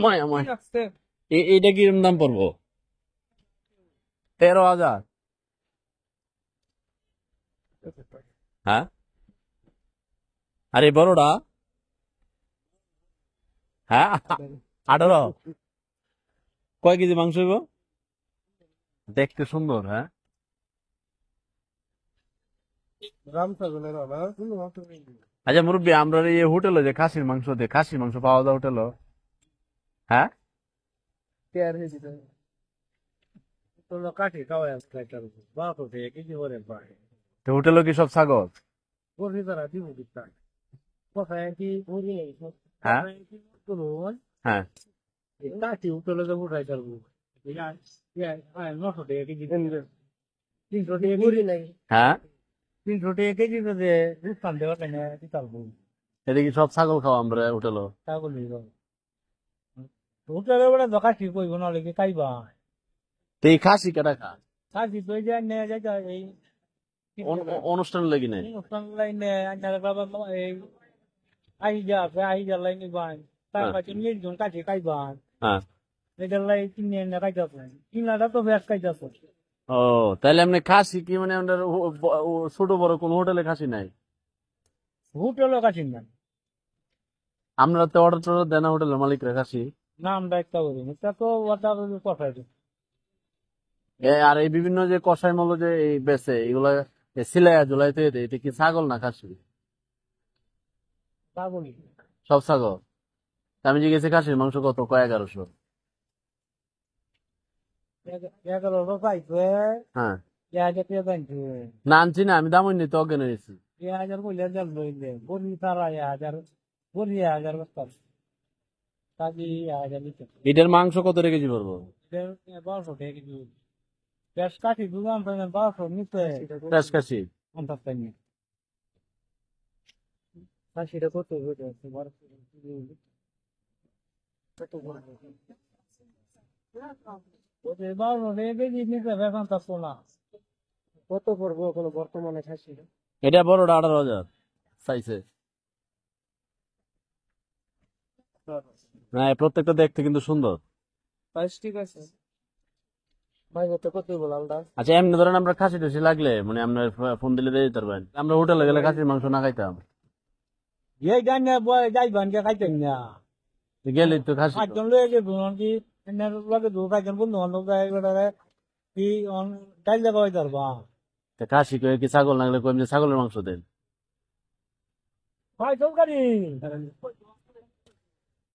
মায়া মায়া এইটা কিরম দাম পড়বো? 13,000। হ্যাঁ, আরে বড়টা? হ্যাঁ, 18। কয় কেজি মাংস হইব? দেখতে সুন্দর। হ্যাঁ, আচ্ছা মুরব্বী, আমরা এই হোটেলে যে খাসির মাংস দিয়ে খাসির মাংস পাওয়া যায় হোটেলে? হ্যাঁ, তো হোটেলে কি সব ছাগল? হ্যাঁ, হ্যাঁ, হ্যাঁ, এটা কি সব ছাগল খাওয়া আমরা হোটেলে? তো এই খাসি কেটা খা? অনুষ্ঠান লেগে নেই? হ্যাঁ, হ্যাঁ। ও, তাহলে আপনি খাসি কি মানে আপনার ছোট বড় কোন হোটেলে খাসি নাই? আমরা তো অর্ডার টর্ডার দেয় না হোটেলের মালিকরা খাসি? আর এই বিভিন্ন যে কষাই মল যে এই বেচে এগুলা সিলাইয়া জুলাইতে এটা কি ছাগল না খাসি? সব ছাগল। তা আমি জিজ্ঞেস খাসির মাংস কত? কয় 1100? হ্যাঁ, না আনছি না, আমি দাম নিতে অজ্ঞান হয়েছি। এটার মাংস কত কেজি পড়বো? ফ্রেশ খাসি? কত পড়বো কোনো বর্তমানে খাসি? এটা বড়টা 18,000 চাইছে। না, প্রত্যেকটা দেখতে কিন্তু সুন্দর। ঠিক আছে ভাই, কত বললাম? আচ্ছা, এমনি ধরেন আমরা খাসি টাসি লাগলে মানে আপনার ফোন দিলে দিয়ে দিতে পারবেন? আমরা হোটেলে গেলে খাসির মাংস না খাইতাম, গেলে তো খাসি খাসি কয়ে কি ছাগল লাগলে কই ছাগলের মাংস দেন?